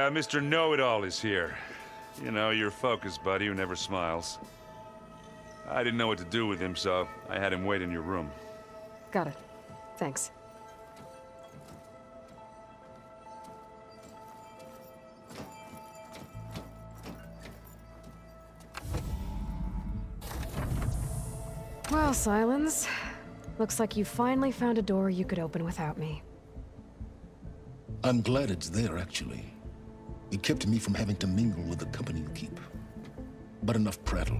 Yeah, Mr. Know-It-All is here. You know, your focus buddy who never smiles. I didn't know what to do with him, so I had him wait in your room. Got it. Thanks. Well, Silence. Looks like you finally found a door you could open without me. I'm glad it's there, actually. It kept me from having to mingle with the company you keep. But enough prattle.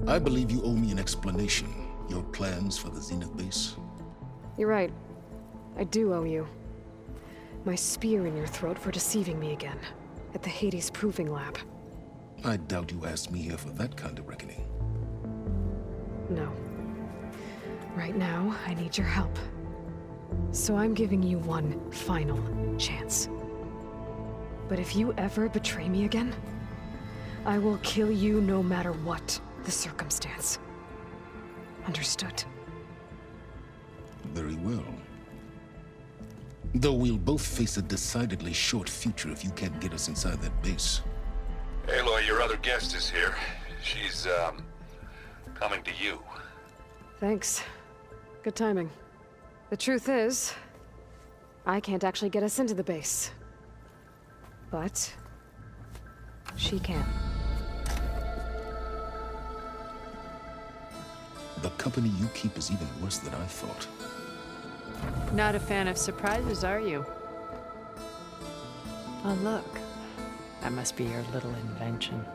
I believe you owe me an explanation. Your plans for the Zenith base? You're right. I do owe you. My spear in your throat for deceiving me again. At the Hades Proving Lab. I doubt you asked me here for that kind of reckoning. No. Right now, I need your help. So I'm giving you one final chance. But if you ever betray me again, I will kill you no matter what the circumstance. Understood? Very well. Though we'll both face a decidedly short future if you can't get us inside that base. Aloy, your other guest is here. She's, coming to you. Thanks. Good timing. The truth is, I can't actually get us into the base. But she can. The company you keep is even worse than I thought. Not a fan of surprises, are you? Oh, look. That must be your little invention.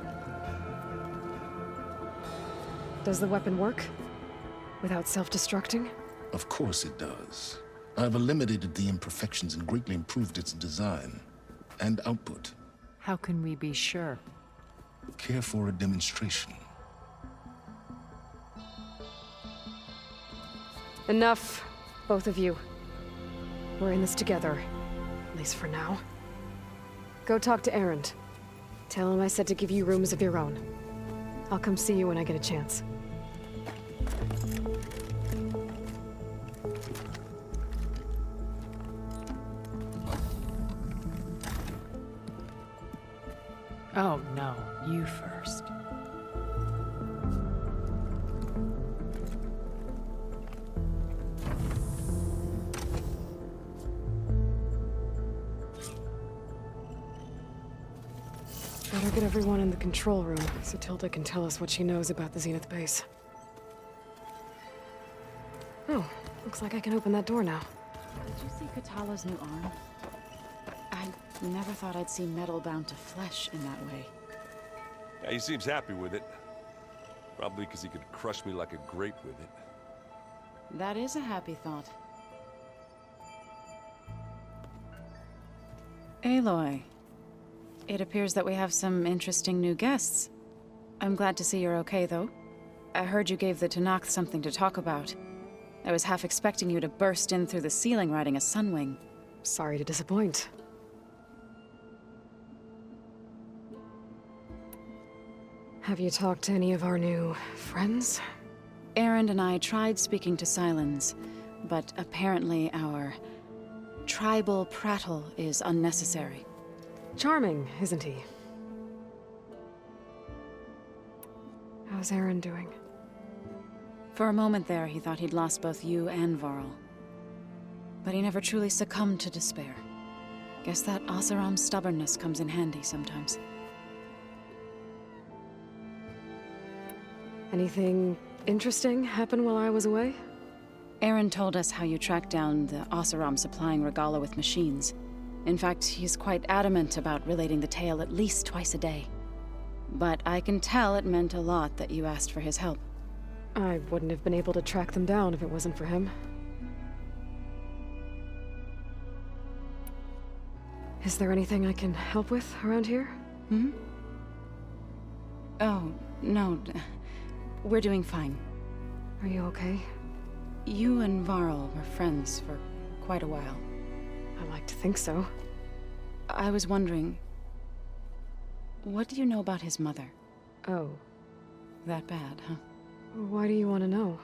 Does the weapon work? Without self-destructing? Of course it does. I've eliminated the imperfections and greatly improved its design and output. How can we be sure? Care for a demonstration? Enough, both of you. We're in this together, at least for now. Go talk to Erend. Tell him I said to give you rooms of your own. I'll come see you when I get a chance. Oh, no. You first. Better get everyone in the control room, so Tilda can tell us what she knows about the Zenith base. Oh, looks like I can open that door now. Did you see Katala's new arm? I never thought I'd see metal bound to flesh in that way. Yeah, he seems happy with it. Probably because he could crush me like a grape with it. That is a happy thought. Aloy, it appears that we have some interesting new guests. I'm glad to see you're okay, though. I heard you gave the Tanakh something to talk about. I was half expecting you to burst in through the ceiling riding a sunwing. Sorry to disappoint. Have you talked to any of our new friends? Erend and I tried speaking to Silence, but apparently our tribal prattle is unnecessary. Charming, isn't he? How's Aaron doing? For a moment there, he thought he'd lost both you and Varl. But he never truly succumbed to despair. Guess that Oseram's stubbornness comes in handy sometimes. Anything interesting happen while I was away? Erend told us how you tracked down the Oseram supplying Regala with machines. In fact, he's quite adamant about relating the tale at least twice a day. But I can tell it meant a lot that you asked for his help. I wouldn't have been able to track them down if it wasn't for him. Is there anything I can help with around here? Hmm? Oh, no. We're doing fine. Are you okay? You and Varl were friends for quite a while. I like to think so. I was wondering, what do you know about his mother? Oh. That bad, huh? Why do you want to know?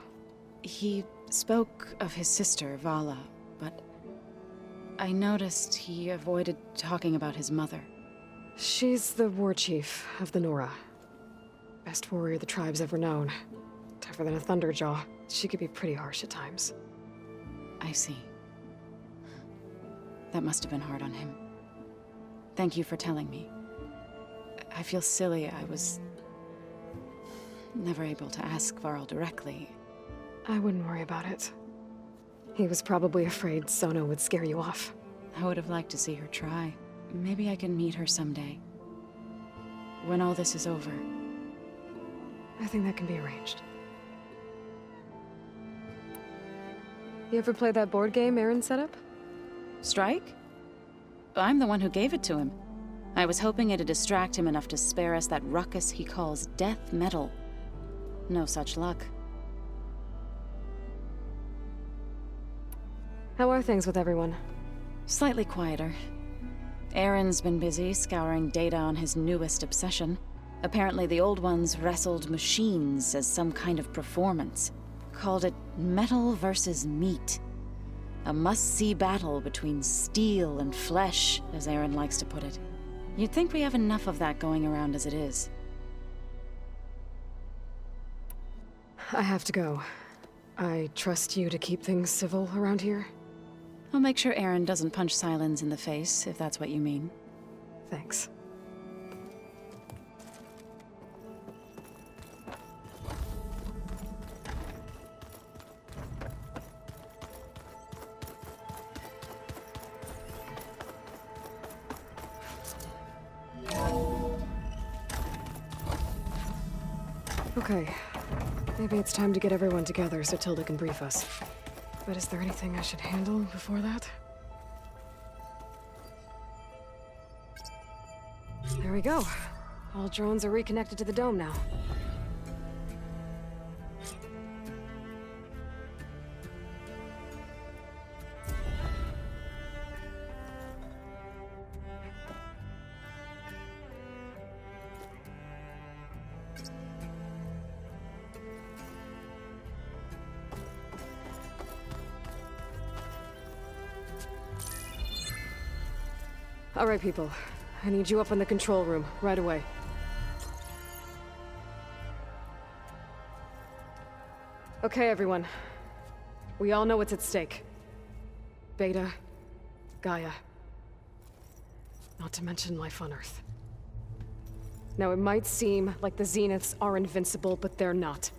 He spoke of his sister, Vala, but I noticed he avoided talking about his mother. She's the war chief of the Nora. Best warrior the tribe's ever known. Tougher than a Thunderjaw. She could be pretty harsh at times. I see. That must have been hard on him. Thank you for telling me. I feel silly. I was never able to ask Varl directly. I wouldn't worry about it. He was probably afraid Sono would scare you off. I would have liked to see her try. Maybe I can meet her someday. When all this is over. I think that can be arranged. You ever play that board game Aaron set up? Strike? I'm the one who gave it to him. I was hoping it'd distract him enough to spare us that ruckus he calls death metal. No such luck. How are things with everyone? Slightly quieter. Aaron's been busy scouring data on his newest obsession. Apparently the old ones wrestled machines as some kind of performance. Called it metal versus meat. A must-see battle between steel and flesh, as Aaron likes to put it. You'd think we have enough of that going around as it is. I have to go. I trust you to keep things civil around here. I'll make sure Aaron doesn't punch Sylens in the face, if that's what you mean. Thanks. Okay. Maybe it's time to get everyone together so Tilda can brief us. But is there anything I should handle before that? There we go. All drones are reconnected to the dome now. All right, people. I need you up in the control room, right away. Okay, everyone. We all know what's at stake. Beta, Gaia. Not to mention life on Earth. Now, it might seem like the Zeniths are invincible, but they're not.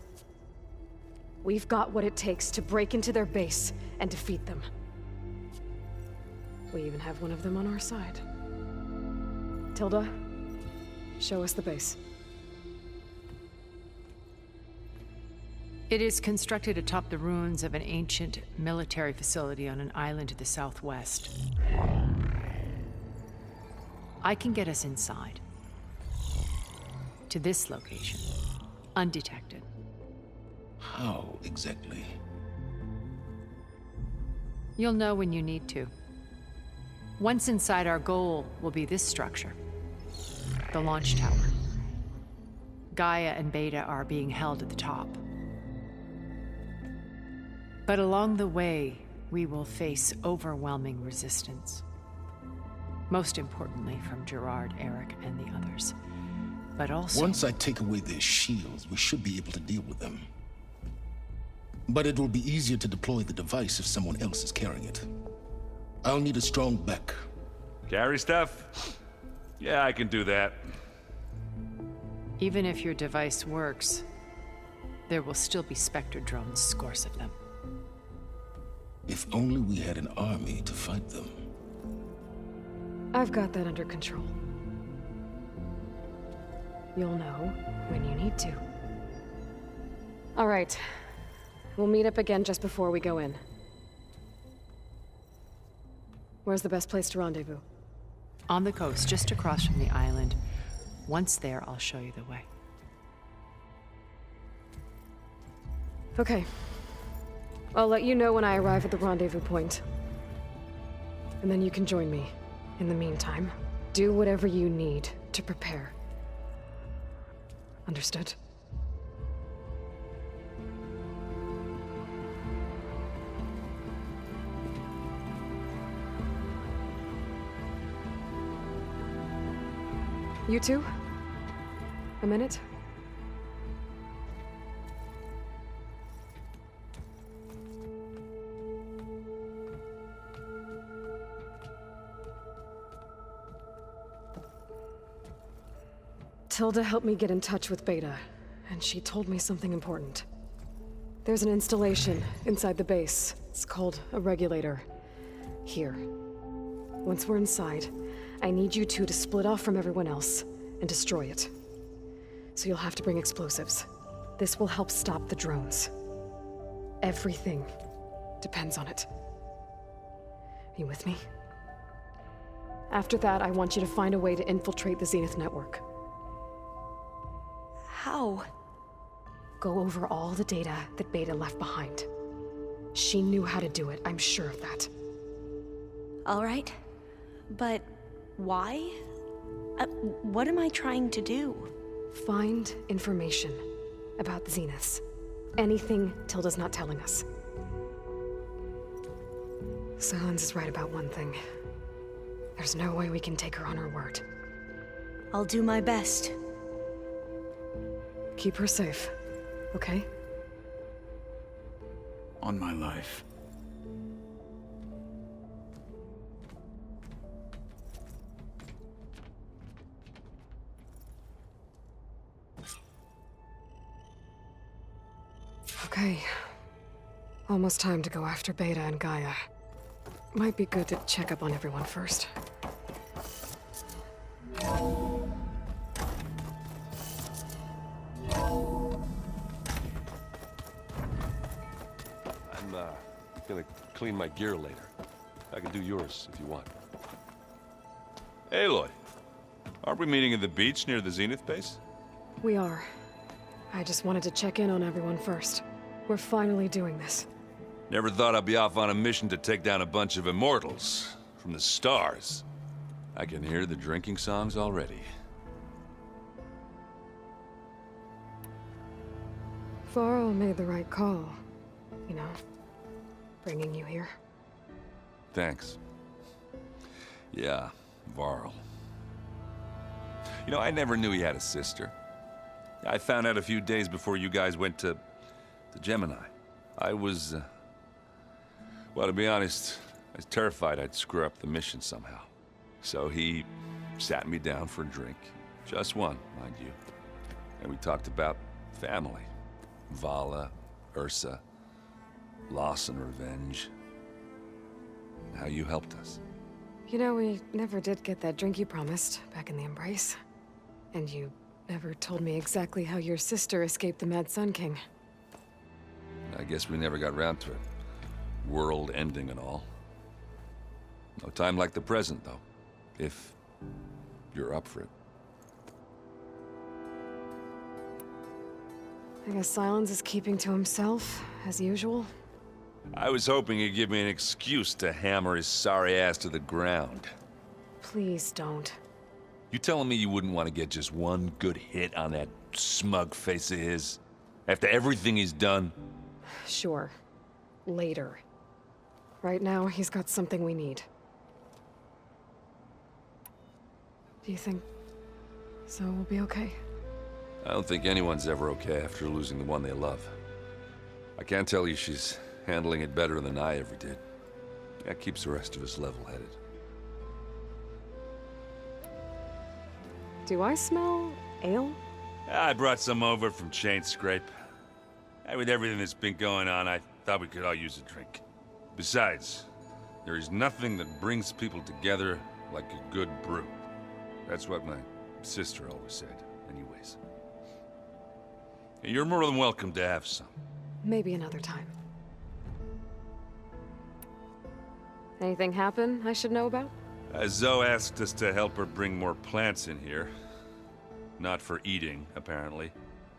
We've got what it takes to break into their base and defeat them. We even have one of them on our side. Tilda, show us the base. It is constructed atop the ruins of an ancient military facility on an island to the southwest. I can get us inside. To this location. Undetected. How exactly? You'll know when you need to. Once inside, our goal will be this structure. The launch tower. Gaia and Beta are being held at the top. But along the way, we will face overwhelming resistance. Most importantly from Gerard, Eric, and the others. But also... Once I take away their shields, we should be able to deal with them. But it will be easier to deploy the device if someone else is carrying it. I'll need a strong back. Carry stuff? Yeah, I can do that. Even if your device works, there will still be Spectre drones, scores of them. If only we had an army to fight them. I've got that under control. You'll know when you need to. All right. We'll meet up again just before we go in. Where's the best place to rendezvous? On the coast, just across from the island. Once there, I'll show you the way. Okay. I'll let you know when I arrive at the rendezvous point. And then you can join me. In the meantime, do whatever you need to prepare. Understood? You two? A minute? Tilda helped me get in touch with Beta, and she told me something important. There's an installation inside the base. It's called a regulator. Here. Once we're inside, I need you two to split off from everyone else and destroy it. So you'll have to bring explosives. This will help stop the drones. Everything depends on it. Are you with me? After that, I want you to find a way to infiltrate the Zenith network. How? Go over all the data that Beta left behind. She knew how to do it, I'm sure of that. All right. But why? What am I trying to do? Find information about the Zeniths. Anything Tilda's not telling us. Silence is right about one thing. There's no way we can take her on her word. I'll do my best. Keep her safe, okay? On my life. Okay. Almost time to go after Beta and Gaia. Might be good to check up on everyone first. I'm gonna clean my gear later. I can do yours if you want. Aloy, aren't we meeting at the beach near the Zenith base? We are. I just wanted to check in on everyone first. We're finally doing this. Never thought I'd be off on a mission to take down a bunch of immortals from the stars. I can hear the drinking songs already. Varl made the right call. You know, bringing you here. Thanks. Yeah, Varl. You know, I never knew he had a sister. I found out a few days before you guys went to Gemini. I was, well, to be honest, I was terrified I'd screw up the mission somehow. So he sat me down for a drink. Just one, mind you. And we talked about family. Vala, Ursa, loss and revenge. How you helped us. You know, we never did get that drink you promised back in the Embrace. And you never told me exactly how your sister escaped the Mad Sun King. I guess we never got around to it. World ending and all. No time like the present, though. If you're up for it. I guess Silence is keeping to himself, as usual. I was hoping he'd give me an excuse to hammer his sorry ass to the ground. Please don't. You telling me you wouldn't want to get just one good hit on that smug face of his? After everything he's done? Sure. Later. Right now, he's got something we need. Do you think so we'll be okay? I don't think anyone's ever okay after losing the one they love. I can't tell you she's handling it better than I ever did. That keeps the rest of us level-headed. Do I smell ale? I brought some over from Chain Scrape. With everything that's been going on, I thought we could all use a drink. Besides, there is nothing that brings people together like a good brew. That's what my sister always said, anyways. You're more than welcome to have some. Maybe another time. Anything happen I should know about? Zoe asked us to help her bring more plants in here. Not for eating, apparently.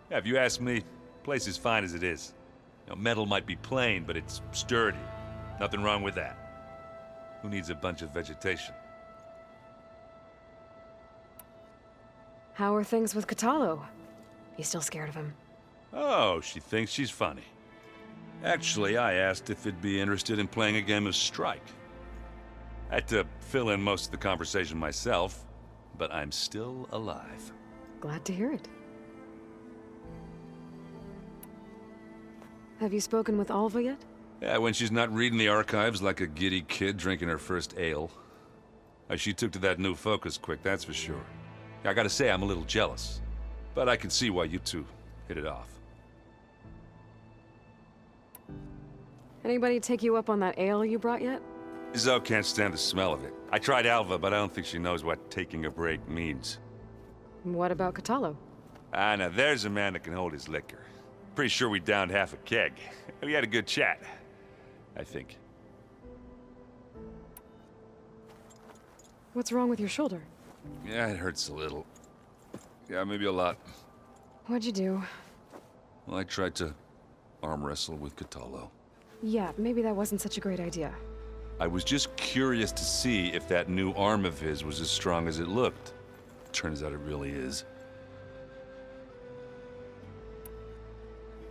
Yeah, if you ask me, the place is fine as it is. You know, metal might be plain, but it's sturdy. Nothing wrong with that. Who needs a bunch of vegetation? How are things with Katalo? You still scared of him? Oh, she thinks she's funny. Actually, I asked if it'd be interested in playing a game of Strike. I had to fill in most of the conversation myself, but I'm still alive. Glad to hear it. Have you spoken with Alva yet? Yeah, when she's not reading the archives like a giddy kid drinking her first ale. She took to that new focus quick, that's for sure. I gotta say, I'm a little jealous. But I can see why you two hit it off. Anybody take you up on that ale you brought yet? Zoe can't stand the smell of it. I tried Alva, but I don't think she knows what taking a break means. What about Catallo? Ah, now there's a man that can hold his liquor. Pretty sure we downed half a keg. We had a good chat, I think. What's wrong with your shoulder? Yeah, it hurts a little. Yeah, maybe a lot. What'd you do? Well, I tried to arm wrestle with Catallo. Yeah, maybe that wasn't such a great idea. I was just curious to see if that new arm of his was as strong as it looked. Turns out it really is.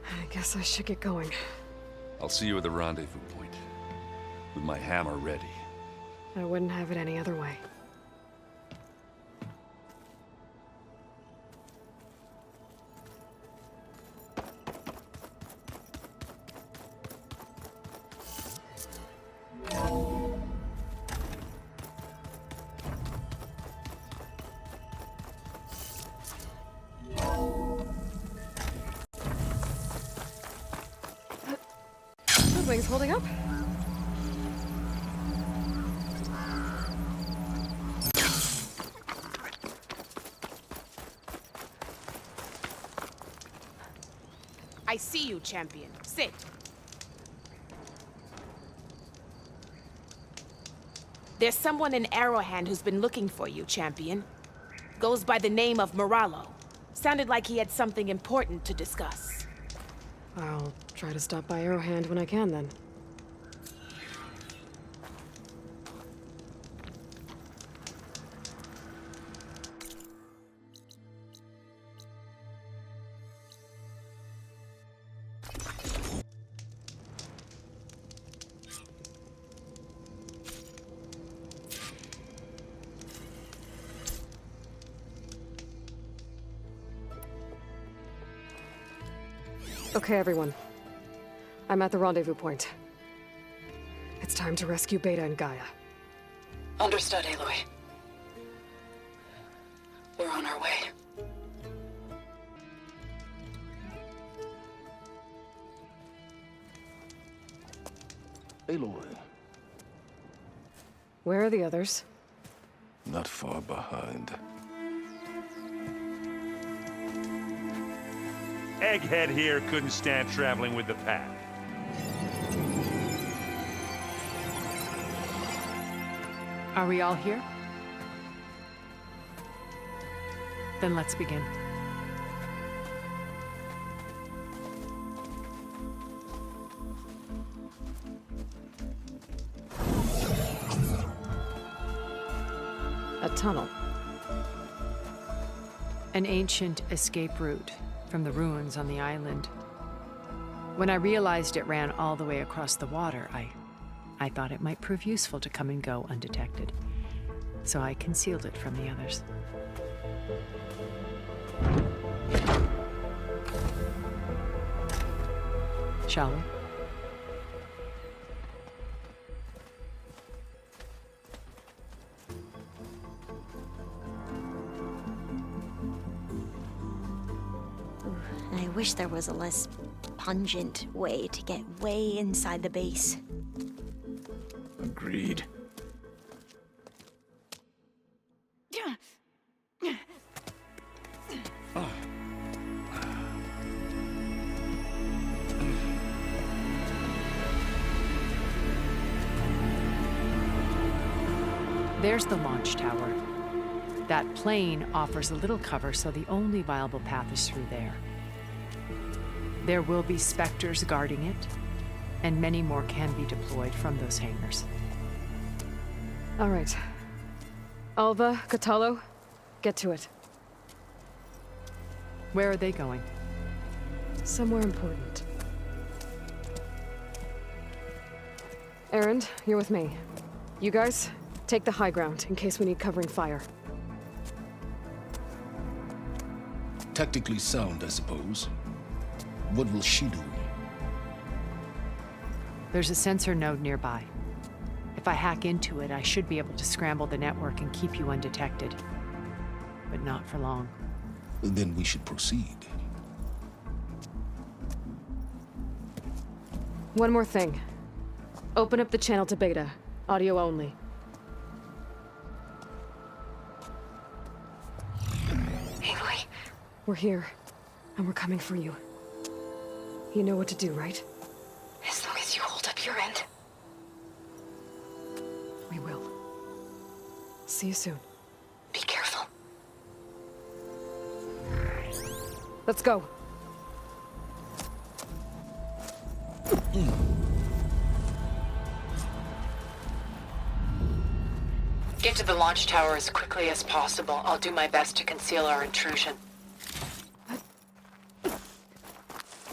I guess I should get going. I'll see you at the rendezvous point. With my hammer ready. I wouldn't have it any other way. Wings holding up? I see you, champion. Sit. There's someone in Arrowhand who's been looking for you, champion. Goes by the name of Moralo. Sounded like he had something important to discuss. I'll try to stop by Arrowhand when I can, then. Okay, everyone. I'm at the rendezvous point. It's time to rescue Beta and Gaia. Understood, Aloy. We're on our way. Aloy, Where are the others? not far behind. Egghead here couldn't stand traveling with the pack. Are we all here? Then let's begin. A tunnel. An ancient escape route from the ruins on the island. When I realized it ran all the way across the water, I thought it might prove useful to come and go undetected. So I concealed it from the others. Shall we? I wish there was a less pungent way to get way inside the base. Agreed. There's the launch tower. That plane offers a little cover, so the only viable path is through there. There will be Spectres guarding it, and many more can be deployed from those hangars. All right. Alva, Catallo, get to it. Where are they going? Somewhere important. Erend, you're with me. You guys, take the high ground in case we need covering fire. Tactically sound, I suppose. What will she do? There's a sensor node nearby. If I hack into it, I should be able to scramble the network and keep you undetected. But not for long. Then we should proceed. One more thing. Open up the channel to Beta. Audio only. Aloy, We're here, and we're coming for you. You know what to do, right? as long as you hold up your end. We will. See you soon. Be careful. Let's go. Get to the launch tower as quickly as possible. I'll do my best to conceal our intrusion.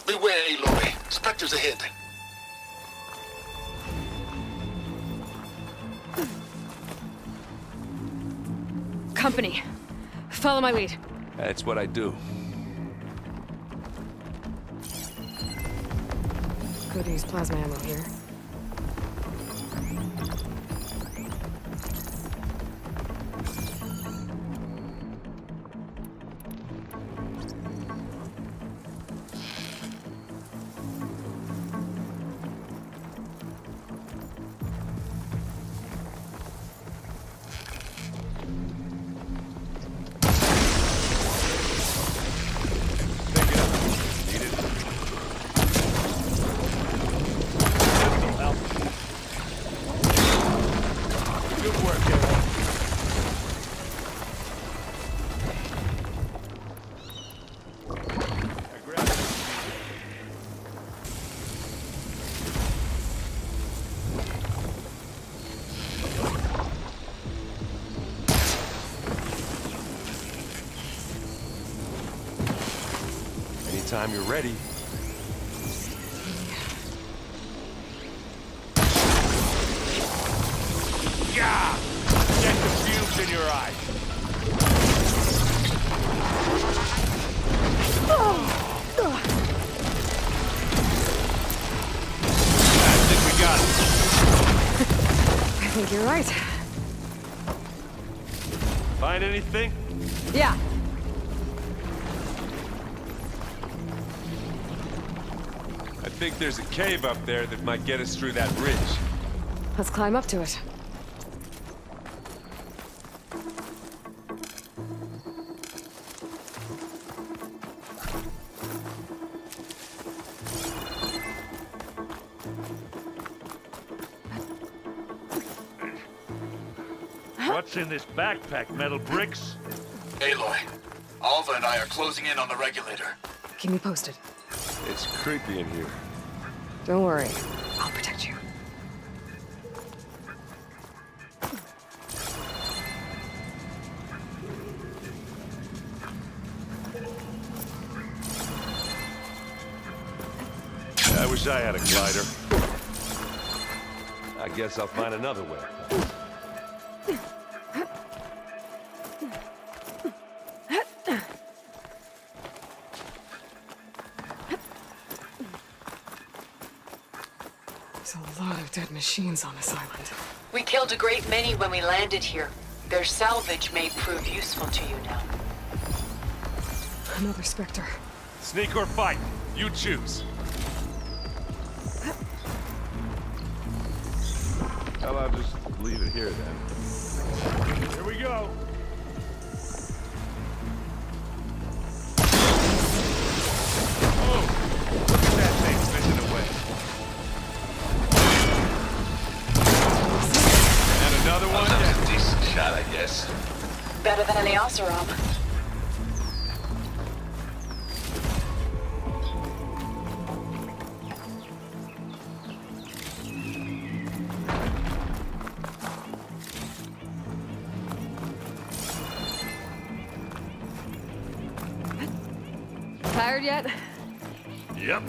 Beware, Aloy. Spectres ahead. Company. Follow my lead. That's what I do. Could use plasma ammo here. Pick it up. Need it? Pistol help. Good work, Aloy. I grabbed it. Anytime you're ready. Yeah! Get the fumes in your eyes. I think we got it. I think you're right. Find anything? Yeah. I think there's a cave up there that might get us through that ridge. Let's climb up to it. What's in this backpack, metal bricks? Aloy, Alva and I are closing in on the regulator. Keep me posted. It's creepy in here. Don't worry. I'll protect you. I wish I had a glider. I guess I'll find another way. There's a lot of dead machines on this island. We killed a great many when we landed here. Their salvage may prove useful to you now. Another Spectre. Sneak or fight, you choose. Well, I'll just leave it here then. Here we go. Oh, look at that thing fishing away. And another one That down. was a decent shot, I guess. Better than any Oseram. Tired yet? Yep.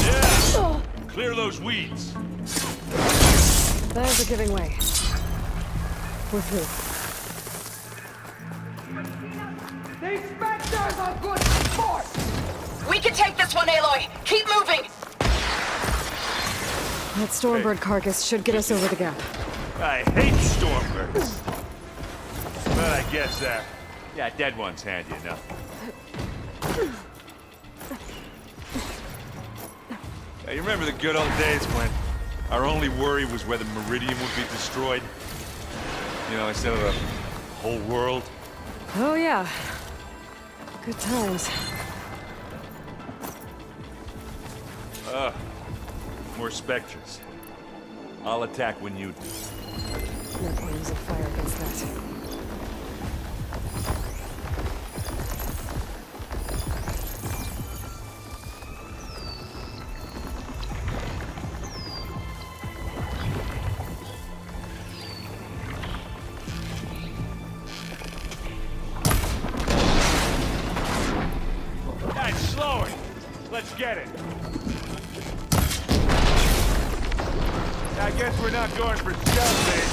Yeah! Clear Clear those weeds. There's a giving way. With who? These Spectres are good sport! We can take this one, Aloy! Keep moving! That Stormbird carcass should get us over the gap. I hate Stormbirds. But I guess Yeah, dead one's handy enough. Hey, you remember the good old days when our only worry was whether Meridian would be destroyed? You know, instead of the whole world? Oh yeah. Good times. More Spectres. I'll attack when you do. No point using fire against that. it's slowing. Let's get it. I guess we're not going for stealth, eh?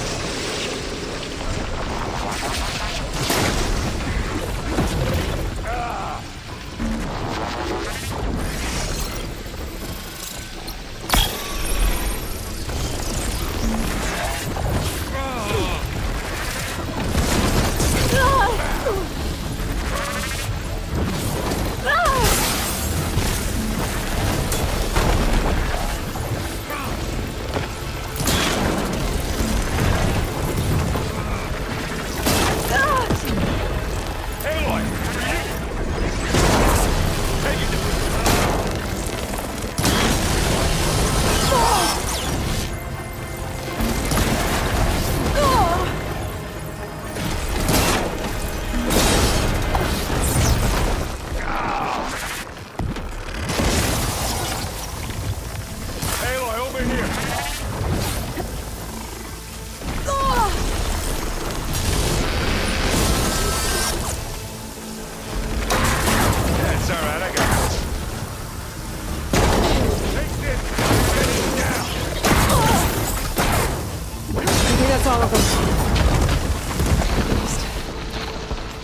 All of them.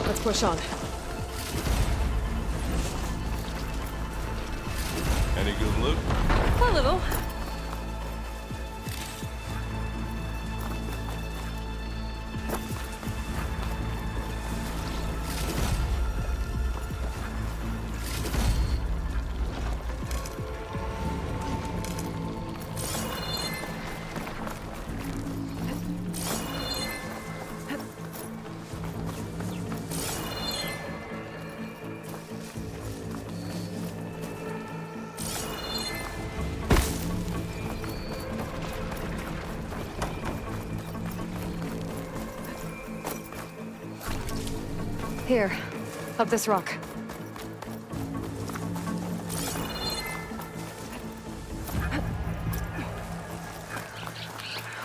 Let's push on. Any good loot? A little. Here, up this rock.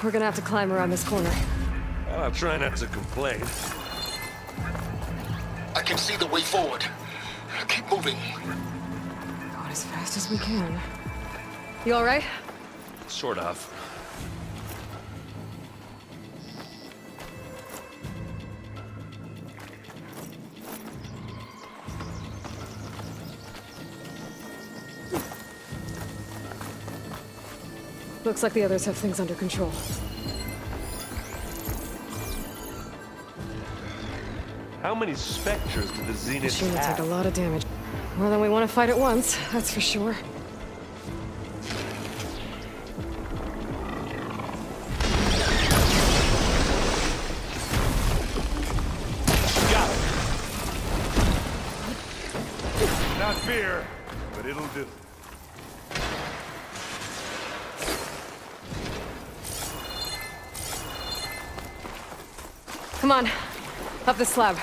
We're gonna have to climb around this corner. I'll try not to complain. I can see the way forward. Keep moving. Going as fast as we can. You all right? Sort of. Looks like the others have things under control. How many Spectres do the Zeniths Machine will take have? a lot of damage. More than we want to fight at once, that's for sure. Got it. Not fear, but it'll do. Come on, up the slab.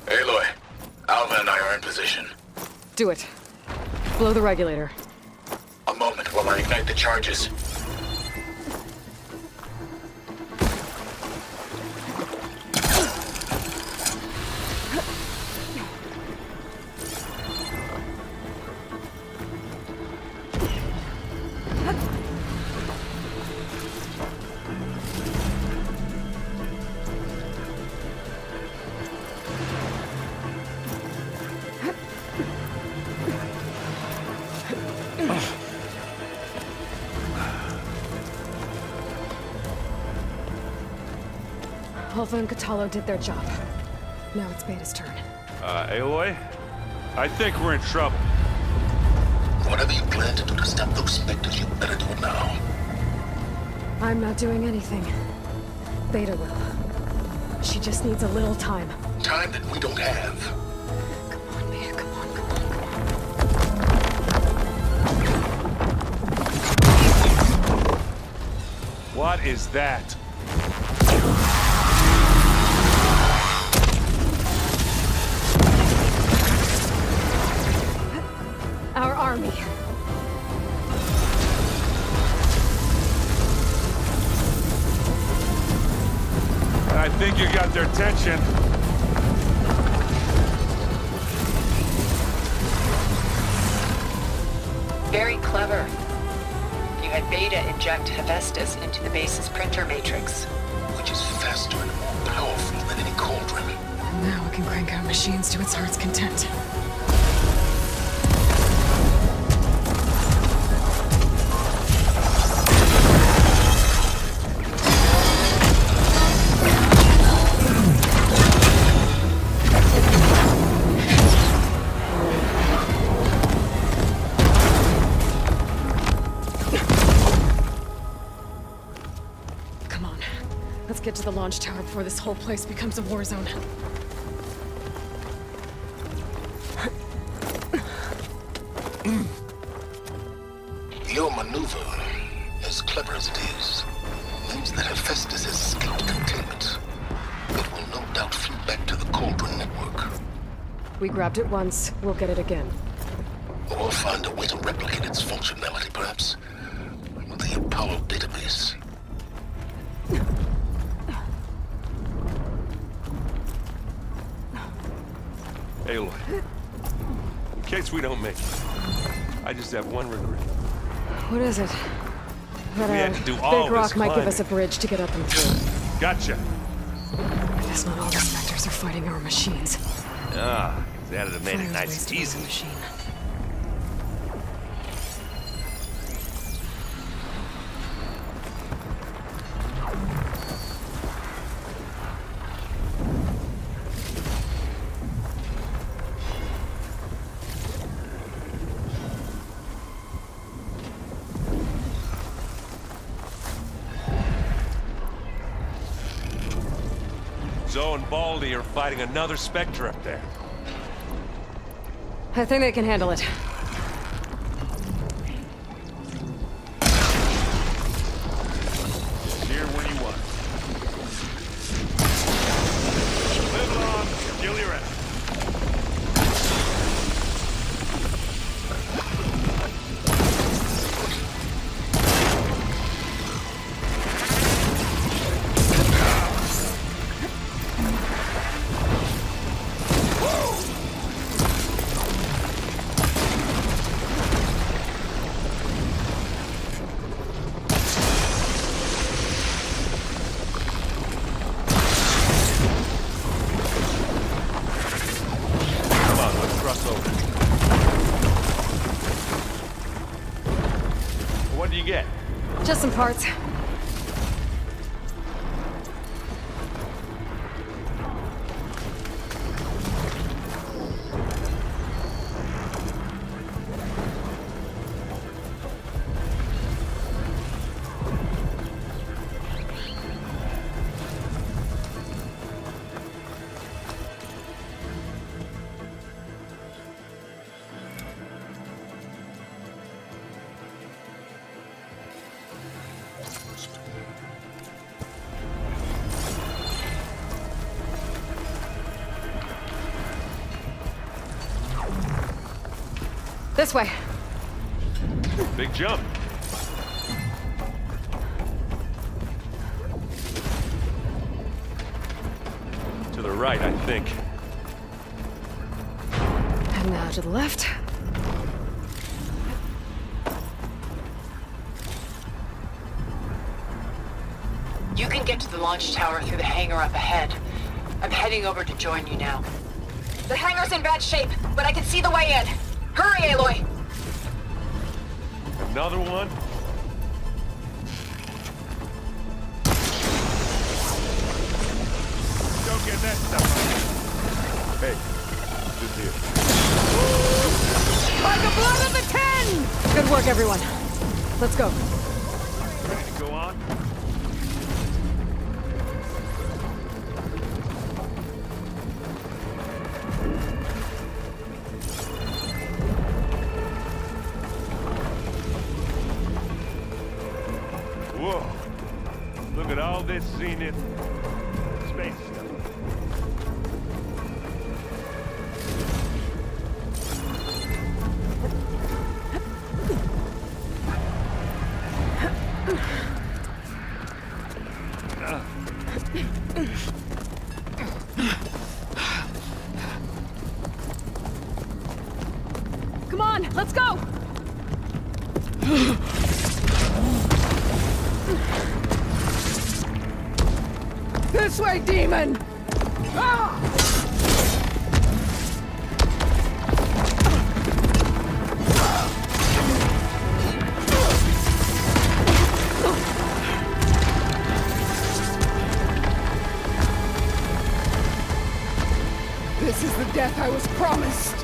Aloy, Alva and I are in position. Do it. Blow the regulator. A moment while I ignite the charges. Alpha and Katalo did their job. Now it's Beta's turn. Aloy? I think we're in trouble. Whatever you plan to do to stop those specters, you better do it now. I'm not doing anything. Beta will. She just needs a little time. Time that we don't have. Come on, Beta, come on, come on, come on. What is that? Our army. I think you got their attention. Very clever. You had Beta inject Hephaestus into the base's printer matrix. Which is faster and more powerful than any cauldron. Now it can crank out machines to its heart's content. Come on. Let's get to the launch tower before this whole place becomes a war zone. Your maneuver, as clever as it is, means that Hephaestus has escaped containment. It will no doubt flew back to the Cauldron network. We grabbed it once, we'll get it again. Or find a way to replicate its functionality, perhaps, with the Apollo database. Aloy, in case we don't make it, I just have one regret. What is it? That We had to do all big rock this might give us a climbing. bridge to get up and through. Gotcha. I guess not all the specters are fighting our machines. Ah, that'd have made it Fire's nice wasted and on the easy. machine. Zoe and Baldy are fighting another Spectre up there. I think they can handle it. Here when you want. Live long, kill your enemy. Come on, let's cross over. What do you get? Just some parts. This way. Big jump. To the right, I think. And now to the left. You can get to the launch tower through the hangar up ahead. I'm heading over to join you now. The hangar's in bad shape, but I can see the way in. Hurry, Aloy! Another one? that stuff. Hey, just here. By the blood of the Ten! Good work, everyone. Let's go. Ready to go on? Whoa. Look at all this zenith space stuff. Come on, let's go! This way, demon! Ah! This is the death I was promised.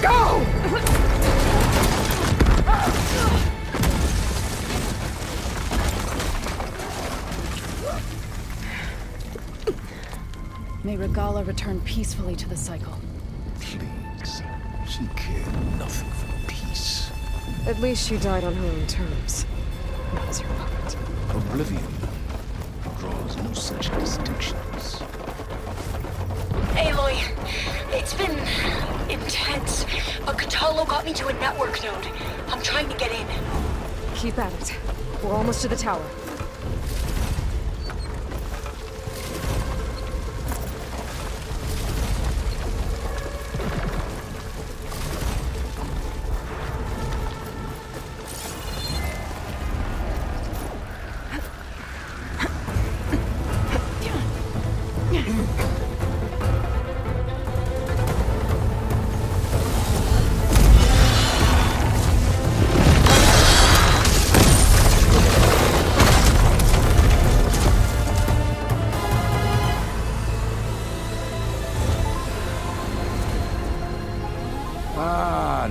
Go! May Regala return peacefully to the cycle. Please. She cared nothing for peace. At least she died on her own terms. That was your puppet. Oblivion draws no such distinctions. Aloy, it's been intense, but Katalo got me to a network node. I'm trying to get in. Keep at it. We're almost to the tower.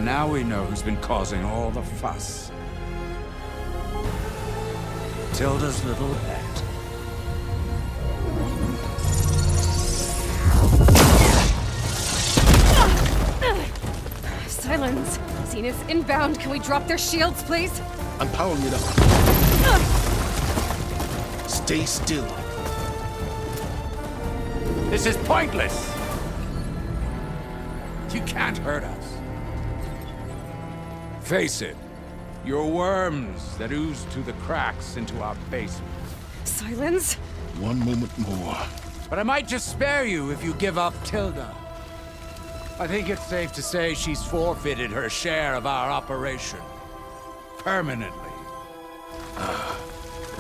Now we know who's been causing all the fuss. Tilda's little pet. Silence! Zenith inbound. Can we drop their shields, please? I'm powering it up. Stay still. This is pointless! You can't hurt us. Face it, you're worms that ooze through the cracks into our basement. Silence? One moment more. But I might just spare you if you give up Tilda. I think it's safe to say she's forfeited her share of our operation. Permanently.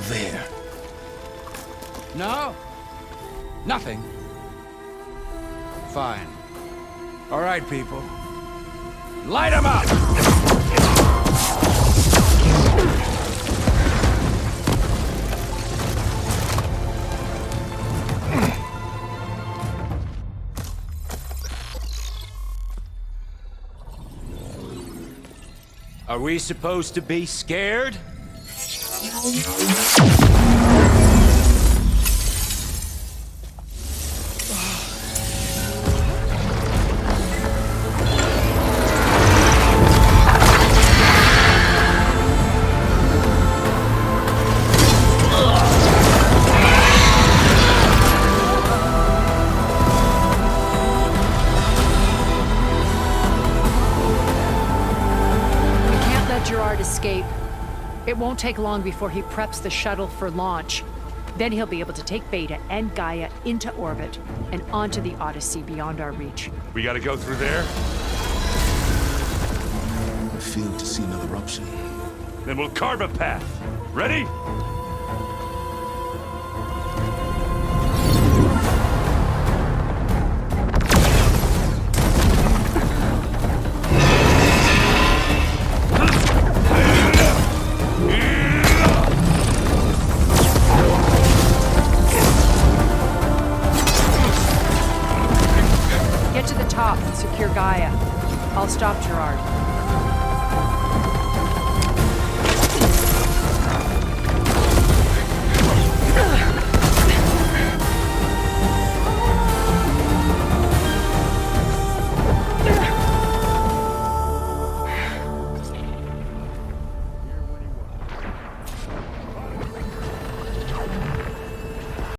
There. No? Nothing? Fine. All right, people. Light 'em up! Are we supposed to be scared? Escape. It won't take long before he preps the shuttle for launch. Then he'll be able to take Beta and Gaia into orbit and onto the Odyssey beyond our reach. We gotta go through there? I failed to see another option. Then we'll carve a path. Ready? stop Gerard.